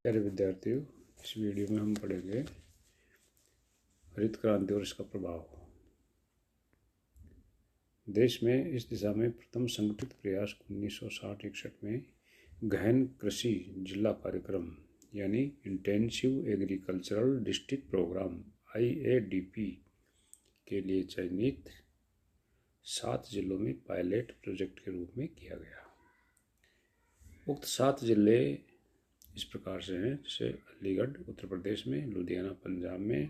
प्यारे विद्यार्थियों, इस वीडियो में हम पढ़ेंगे हरित क्रांति और इसका प्रभाव। देश में इस दिशा में प्रथम संगठित प्रयास 1960-61 में गहन कृषि जिला कार्यक्रम यानी intensive agricultural district programme IADP के लिए चयनित 7 जिलों में पायलट प्रोजेक्ट के रूप में किया गया। उक्त 7 जिले इस प्रकार से हैं, जैसे अलीगढ़ उत्तर प्रदेश में, लुधियाना पंजाब में,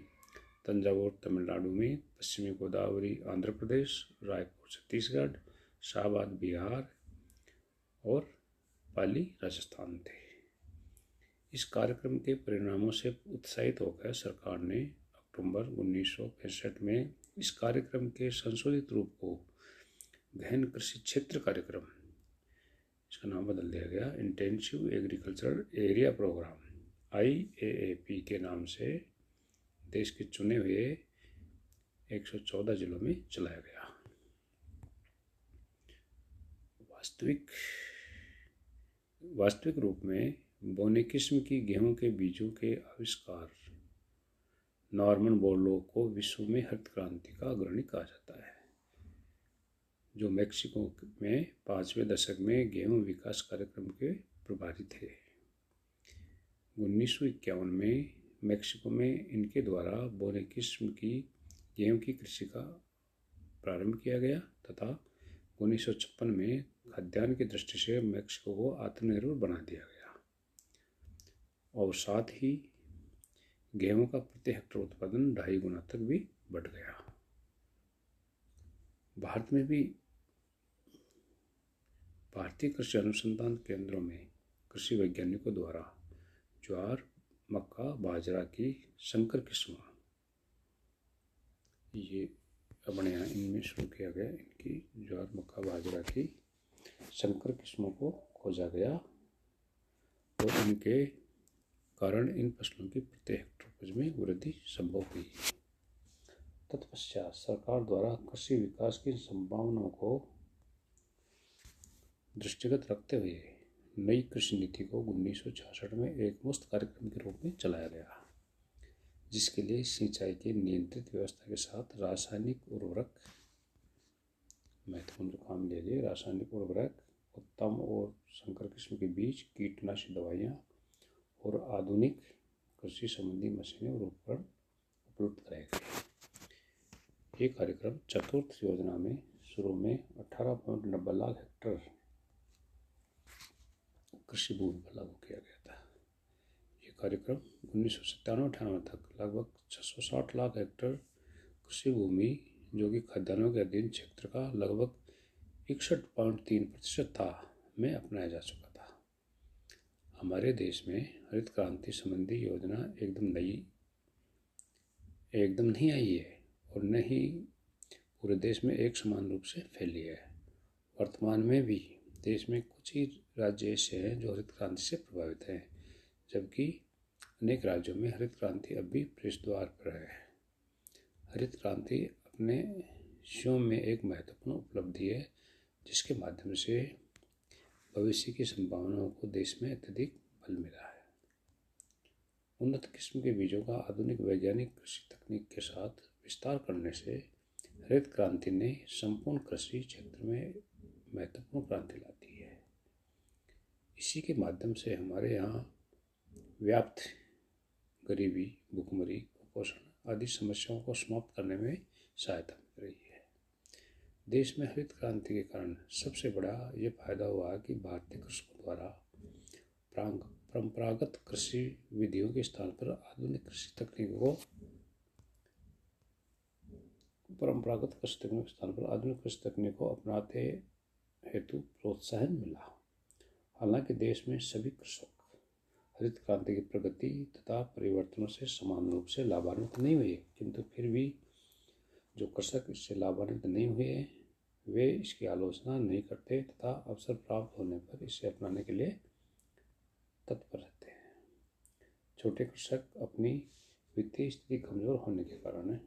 तंजावुर तमिलनाडु में, पश्चिमी गोदावरी आंध्र प्रदेश, रायपुर छत्तीसगढ़, शाहबाद बिहार और पाली राजस्थान थे। इस कार्यक्रम के परिणामों से उत्साहित होकर सरकार ने अक्टूबर 1965 में इस कार्यक्रम के संशोधित रूप को गहन कृषि क्षेत्र कार्यक्रम, इसका नाम बदल दिया गया, intensive agricultural area programme IAAP के नाम से देश के चुने हुए 114 जिलों में चलाया गया। वास्तविक रूप में बोने किस्म की गेहूं के बीजों के आविष्कार नॉर्मन बोरलॉग को विश्व में हरित क्रांति का अग्रणी कहा जाता है, जो मेक्सिको में 5वें दशक में गेहूं विकास कार्यक्रम के प्रभारी थे। 1951 में मेक्सिको में इनके द्वारा बोने किस्म की गेहूं की कृषि का प्रारंभ किया गया तथा 1956 में खाद्यान्न की दृष्टि से मेक्सिको को आत्मनिर्भर बना दिया गया और साथ ही गेहूं का प्रति हेक्टेयर उत्पादन 2.5 गुना तक भी बढ़ गया। भारत में भी भारतीय कृषि अनुसंधान केंद्रों में कृषि वैज्ञानिकों द्वारा ज्वार, मक्का, बाजरा की संकर किस्म, ये अपने यहाँ इनमें शुरू किया गया, इनकी ज्वार, मक्का, बाजरा की संकर किस्मों को खोजा गया और इनके कारण इन फसलों की प्रति हेक्टेयर उपज में वृद्धि संभव हुई। तत्पश्चात सरकार द्वारा कृषि विकास की संभावनाओं को दृष्टिगत रखते हुए नई कृषि नीति को 1966 में एक मुफ्त कार्यक्रम के रूप में चलाया गया, जिसके लिए सिंचाई की नियंत्रित व्यवस्था के साथ रासायनिक उर्वरक, महत्वपूर्ण काम ले लिए, रासायनिक उर्वरक, उत्तम और संकर किस्म के बीज, कीटनाशक दवाइयाँ और आधुनिक कृषि संबंधी मशीनें और उपकरण उपलब्ध कराए गए। ये कार्यक्रम चतुर्थ योजना में शुरू में 18.90 लाख हेक्टेयर कृषि भूमि पर लागू किया गया था। ये कार्यक्रम 1997-98 तक लगभग 660 लाख हेक्टेयर कृषि भूमि, जो कि खाद्यान्नों के अधीन क्षेत्र का लगभग 61.3% था, में अपनाया जा चुका था। हमारे देश में हरित क्रांति संबंधी योजना एकदम नहीं आई है और न ही पूरे देश में एक समान रूप से फैली है। वर्तमान में भी देश में कुछ ही राज्य ऐसे हैं जो हरित क्रांति से प्रभावित हैं, जबकि अनेक राज्यों में हरित क्रांति अब भी प्रवेश द्वार पर है। हरित क्रांति अपने स्वयं में एक महत्वपूर्ण उपलब्धि है, जिसके माध्यम से भविष्य की संभावनाओं को देश में अत्यधिक बल मिला है। उन्नत किस्म के बीजों का आधुनिक वैज्ञानिक कृषि तकनीक के साथ विस्तार करने से हरित क्रांति ने संपूर्ण कृषि क्षेत्र में महत्वपूर्ण क्रांति लाती है। इसी के माध्यम से हमारे यहाँ व्याप्त गरीबी, भूखमरी, कुपोषण आदि समस्याओं को समाप्त करने में सहायता मिल रही है। देश में हरित क्रांति के कारण सबसे बड़ा ये फायदा हुआ कि भारतीय कृषकों द्वारा परंपरागत कृषि विधियों के स्थान पर आधुनिक कृषि तकनीकों को अपनाते हेतु प्रोत्साहन मिला। हालांकि देश में सभी कृषक हरित क्रांति की प्रगति तथा परिवर्तनों से समान रूप से लाभान्वित नहीं हुए, किंतु फिर भी जो कृषक इससे लाभान्वित नहीं हुए वे इसकी आलोचना नहीं करते तथा अवसर प्राप्त होने पर इसे अपनाने के लिए तत्पर रहते हैं। छोटे कृषक अपनी वित्तीय स्थिति कमजोर होने के कारण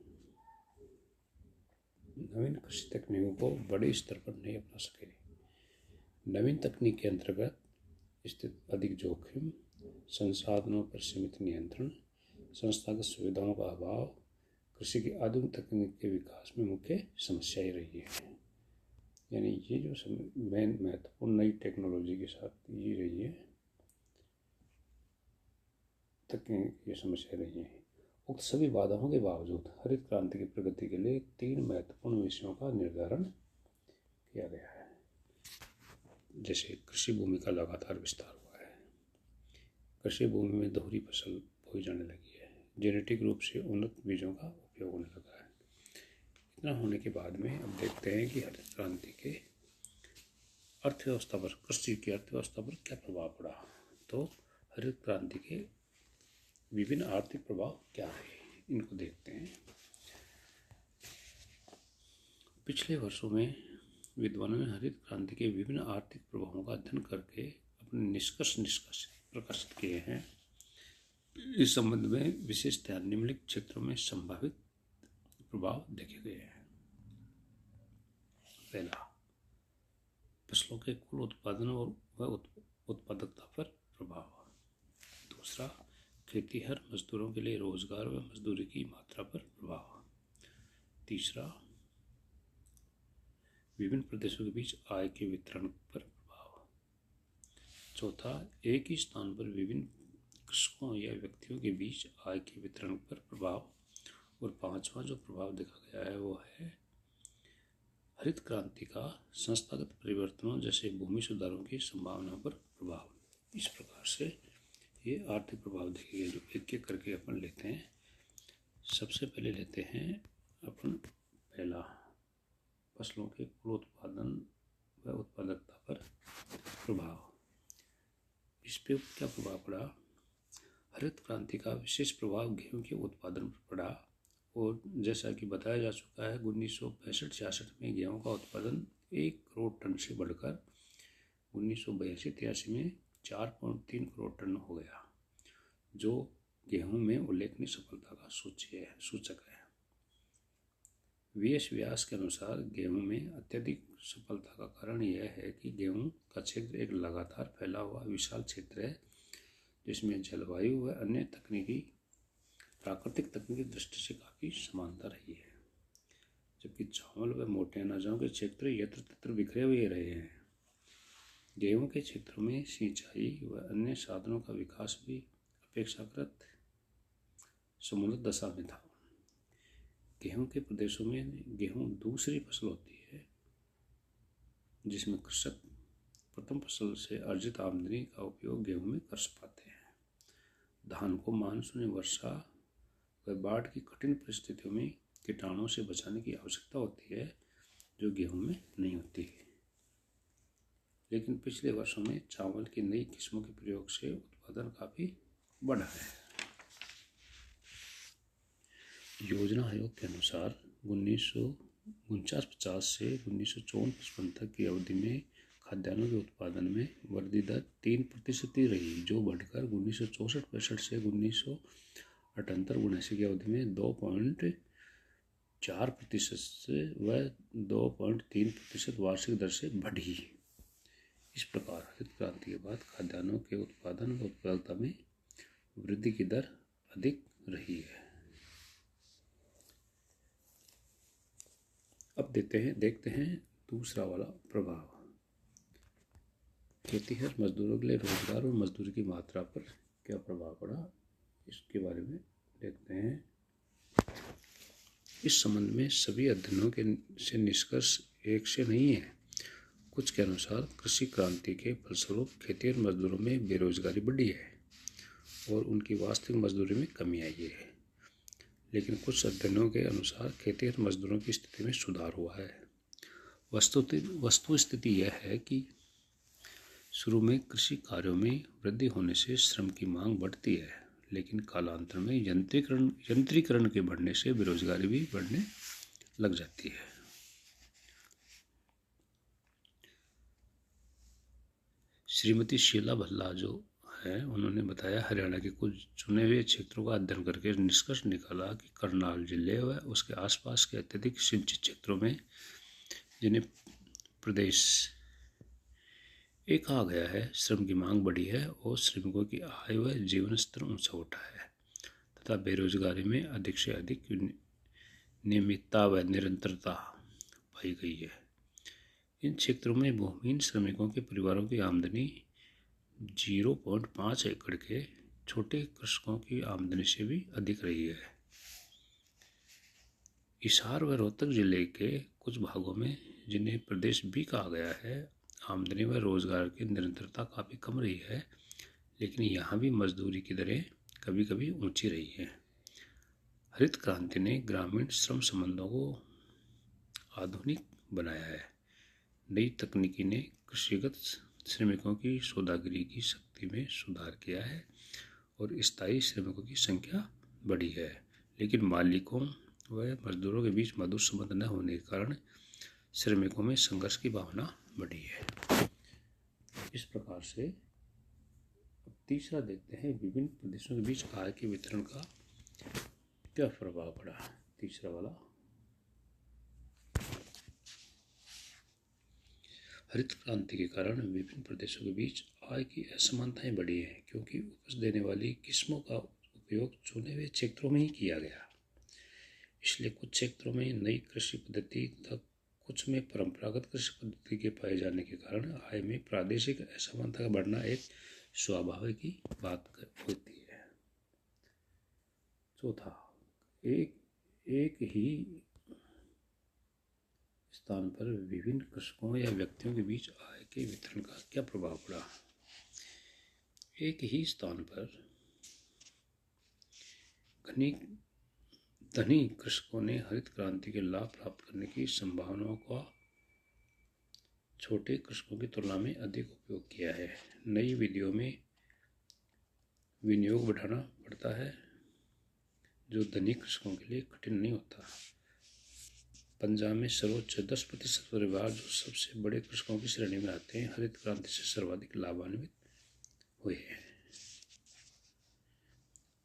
नवीन कृषि तकनीकों को बड़े स्तर पर नहीं अपना सके। नवीन तकनीक के अंतर्गत स्थित अधिक जोखिम संसाधनों पर सीमित नियंत्रण, संस्थागत सुविधाओं का अभाव कृषि की आधुनिक तकनीक के विकास में मुख्य समस्याएं रही है। यानी ये जो मेन महत्वपूर्ण नई टेक्नोलॉजी के साथ ये रही है तकनीक, ये समस्या रही है। उक्त सभी बाधाओं के बावजूद हरित क्रांति की प्रगति के लिए 3 महत्वपूर्ण विषयों का निर्धारण किया गया है। जैसे कृषि भूमि का लगातार विस्तार हुआ है, कृषि भूमि में दोहरी फसल बोई जाने लगी है, जेनेटिक रूप से उन्नत बीजों का उपयोग होने लगा है। इतना होने के बाद में अब देखते हैं कि हरित क्रांति के अर्थव्यवस्था पर, कृषि की अर्थव्यवस्था पर क्या प्रभाव पड़ा। तो हरित क्रांति के विभिन्न आर्थिक प्रभाव क्या है, इनको देखते हैं। पिछले वर्षों में विद्वानों ने हरित क्रांति के विभिन्न आर्थिक प्रभावों का अध्ययन करके अपने निष्कर्ष प्रकाशित किए हैं। इस संबंध में विशेषतः निम्नलिखित क्षेत्रों में संभावित प्रभाव देखे गए हैं। पहला, फसलों के कुल उत्पादन व उत्पादकता पर प्रभाव। दूसरा, खेतीहर मजदूरों के लिए रोजगार व मजदूरी की मात्रा पर प्रभाव। तीसरा, विभिन्न प्रदेशों के बीच आय के वितरण पर प्रभाव। चौथा, एक ही स्थान पर विभिन्न कृषकों या व्यक्तियों के बीच आय के वितरण पर प्रभाव। और पांचवा जो प्रभाव देखा गया है वो है हरित क्रांति का संस्थागत परिवर्तनों जैसे भूमि सुधारों की संभावना पर प्रभाव। इस प्रकार से ये आर्थिक प्रभाव देखे गए, जो एक एक करके अपन लेते हैं। सबसे पहले लेते हैं अपन पहला, फसलों के कुल उत्पादन व उत्पादकता पर प्रभाव। इस पर क्या प्रभाव पड़ा? हरित क्रांति का विशेष प्रभाव गेहूं के उत्पादन पर पड़ा। और जैसा कि बताया जा चुका है, 1965-66 में गेहूं का उत्पादन 1 करोड़ टन से बढ़कर 1982-83 में 4.3 करोड़ टन हो गया, जो गेहूं में उल्लेखनीय सफलता का सूचक है। वीएस व्यास के अनुसार गेहूं में अत्यधिक सफलता का कारण यह है कि गेहूं का क्षेत्र एक लगातार फैला हुआ विशाल क्षेत्र है, जिसमें जलवायु व अन्य प्राकृतिक तकनीकी दृष्टि से काफ़ी समानता रही है। जबकि चावल व मोटे अनाजों के क्षेत्र यत्र तत्र बिखरे हुए रहे हैं। गेहूं के क्षेत्रों में सिंचाई व अन्य साधनों का विकास भी अपेक्षाकृत समुन्नत दशा में था। गेहूं के प्रदेशों में गेहूं दूसरी फसल होती है, जिसमें कृषक प्रथम फसल से अर्जित आमदनी का उपयोग गेहूं में कर पाते हैं। धान को मानसूनी वर्षा व बाढ़ की कठिन परिस्थितियों में कीटाणुओं से बचाने की आवश्यकता होती है, जो गेहूं में नहीं होती है। लेकिन पिछले वर्षों में चावल की नई किस्मों के प्रयोग से उत्पादन काफ़ी बढ़ा है। योजना आयोग के अनुसार 1949-50 से 1954-55 तक की अवधि में खाद्यान्नों के उत्पादन में वृद्धि दर 3% ही रही, जो बढ़कर 1964-65 से 1978-79 की अवधि में 2.4% व 2.3% वार्षिक दर से बढ़ी। इस प्रकार हरित क्रांति के बाद खाद्यान्नों के उत्पादन व उत्पादकता में वृद्धि की दर अधिक रही है। अब देखते हैं दूसरा वाला प्रभाव, खेतीहर मजदूरों के लिए रोजगार और मजदूरी की मात्रा पर क्या प्रभाव पड़ा, इसके बारे में देखते हैं। इस संबंध में सभी अध्ययनों से निष्कर्ष एक से नहीं है। कुछ के अनुसार कृषि क्रांति के फलस्वरूप खेतीहर मजदूरों में बेरोजगारी बढ़ी है और उनकी वास्तविक मजदूरी में कमी आई है। लेकिन कुछ अध्ययनों के अनुसार खेतीहर मजदूरों की स्थिति में सुधार हुआ है। वस्तु स्थिति यह है कि शुरू में कृषि कार्यों में वृद्धि होने से श्रम की मांग बढ़ती है, लेकिन कालांतर में यंत्रीकरण के बढ़ने से बेरोजगारी भी बढ़ने लग जाती है। श्रीमती शीला भल्ला जो है, उन्होंने बताया, हरियाणा के कुछ चुने हुए क्षेत्रों का अध्ययन करके निष्कर्ष निकाला कि करनाल जिले व उसके आसपास के अत्यधिक सिंचित क्षेत्रों में, जिन्हें प्रदेश एक कहा गया है, श्रम की मांग बढ़ी है और श्रमिकों की आय व जीवन स्तर ऊंचा उठा है तथा बेरोजगारी में अधिक से अधिक नियमितता व निरंतरता पाई गई है। इन क्षेत्रों में भूमिहीन श्रमिकों के परिवारों की आमदनी 0.5 एकड़ के छोटे कृषकों की आमदनी से भी अधिक रही है। हिसार व रोहतक जिले के कुछ भागों में, जिन्हें प्रदेश बी कहा गया है, आमदनी व रोजगार की निरंतरता काफ़ी कम रही है, लेकिन यहाँ भी मजदूरी की दरें कभी कभी ऊंची रही हैं। हरित क्रांति ने ग्रामीण श्रम संबंधों को आधुनिक बनाया है। नई तकनीकी ने कृषिगत श्रमिकों की सौदागरी की शक्ति में सुधार किया है और स्थायी श्रमिकों की संख्या बढ़ी है, लेकिन मालिकों व मजदूरों के बीच मधुर संबंध न होने के कारण श्रमिकों में संघर्ष की भावना बढ़ी है। इस प्रकार से अब तीसरा देखते हैं, विभिन्न प्रदेशों के बीच आय के वितरण का क्या प्रभाव पड़ा। तीसरा वाला, हरित क्रांति के कारण विभिन्न प्रदेशों के बीच आय की असमानताएं बढ़ी हैं, क्योंकि उपज देने वाली किस्मों का उपयोग चुने हुए क्षेत्रों में ही किया गया। इसलिए कुछ क्षेत्रों में नई कृषि पद्धति तथा कुछ में परंपरागत कृषि पद्धति के पाए जाने के कारण आय में प्रादेशिक असमानता का बढ़ना एक स्वाभाविक ही बात होती है। चौथा, एक ही स्थान पर विभिन्न कृषकों या व्यक्तियों के बीच आय के वितरण का क्या प्रभाव पड़ा। एक ही स्थान पर धनी कृषकों ने हरित क्रांति के लाभ प्राप्त करने की संभावनाओं का छोटे कृषकों की तुलना में अधिक उपयोग किया है। नई विधियों में विनियोग बढ़ाना पड़ता है, जो धनी कृषकों के लिए कठिन नहीं होता। पंजाब में सर्वोच्च 10% परिवार, जो सबसे बड़े कृषकों की श्रेणी में आते हैं, हरित क्रांति से सर्वाधिक लाभान्वित हुए हैं।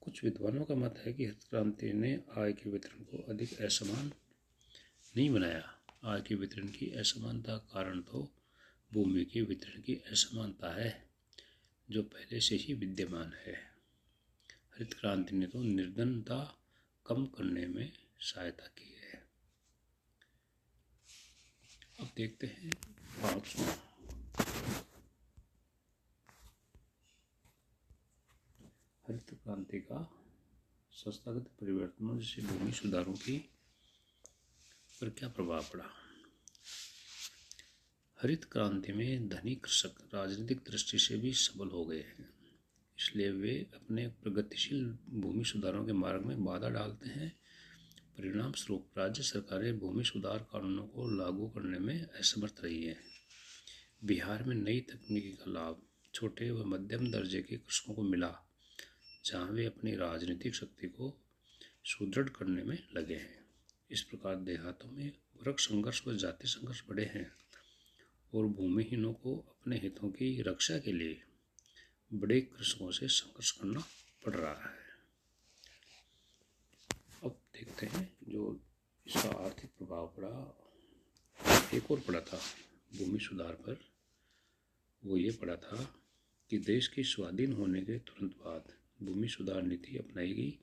कुछ विद्वानों का मत है कि हरित क्रांति ने आय के वितरण को अधिक असमान नहीं बनाया। आय के वितरण की असमानता का कारण तो भूमि के वितरण की असमानता है, जो पहले से ही विद्यमान है। हरित क्रांति ने तो निर्धनता कम करने में सहायता की है। अब देखते हैं पांचवां, हरित क्रांति का संस्थागत परिवर्तनों जैसे भूमि सुधारों की पर क्या प्रभाव पड़ा। हरित क्रांति में धनी कृषक राजनीतिक दृष्टि से भी सबल हो गए हैं, इसलिए वे अपने प्रगतिशील भूमि सुधारों के मार्ग में बाधा डालते हैं। परिणाम स्वरूप राज्य सरकारें भूमि सुधार कानूनों को लागू करने में असमर्थ रही हैं। बिहार में नई तकनीकी का लाभ छोटे व मध्यम दर्जे के कृषकों को मिला, जहां वे अपनी राजनीतिक शक्ति को सुदृढ़ करने में लगे हैं। इस प्रकार देहातों में वर्ग संघर्ष व जाति संघर्ष बढ़े हैं और भूमिहीनों को अपने हितों की रक्षा के लिए बड़े कृषकों से संघर्ष करना पड़ रहा है। अब देखते हैं जो इसका आर्थिक प्रभाव पड़ा। एक और पड़ा था भूमि सुधार पर, वो ये पड़ा था कि देश के स्वाधीन होने के तुरंत बाद भूमि सुधार नीति अपनाई गई,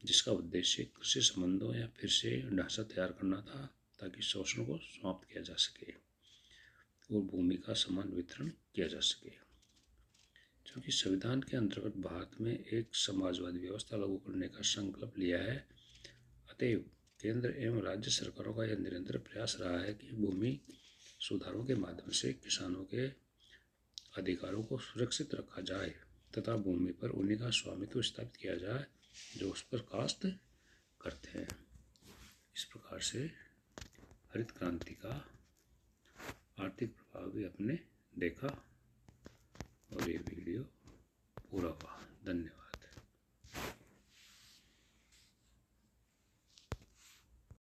जिसका उद्देश्य कृषि संबंधों या फिर से ढांचा तैयार करना था, ताकि शोषण को समाप्त किया जा सके और भूमि का समान वितरण किया जा सके। क्योंकि संविधान के अंतर्गत भारत में एक समाजवादी व्यवस्था लागू करने का संकल्प लिया है, अतएव केंद्र एवं राज्य सरकारों का यह निरंतर प्रयास रहा है कि भूमि सुधारों के माध्यम से किसानों के अधिकारों को सुरक्षित रखा जाए तथा भूमि पर उन्हीं का स्वामित्व स्थापित किया जाए जो उस पर काश्त करते हैं। इस प्रकार से हरित क्रांति का आर्थिक प्रभाव भी अपने देखा और ये वीडियो पूरा हुआ। धन्यवाद।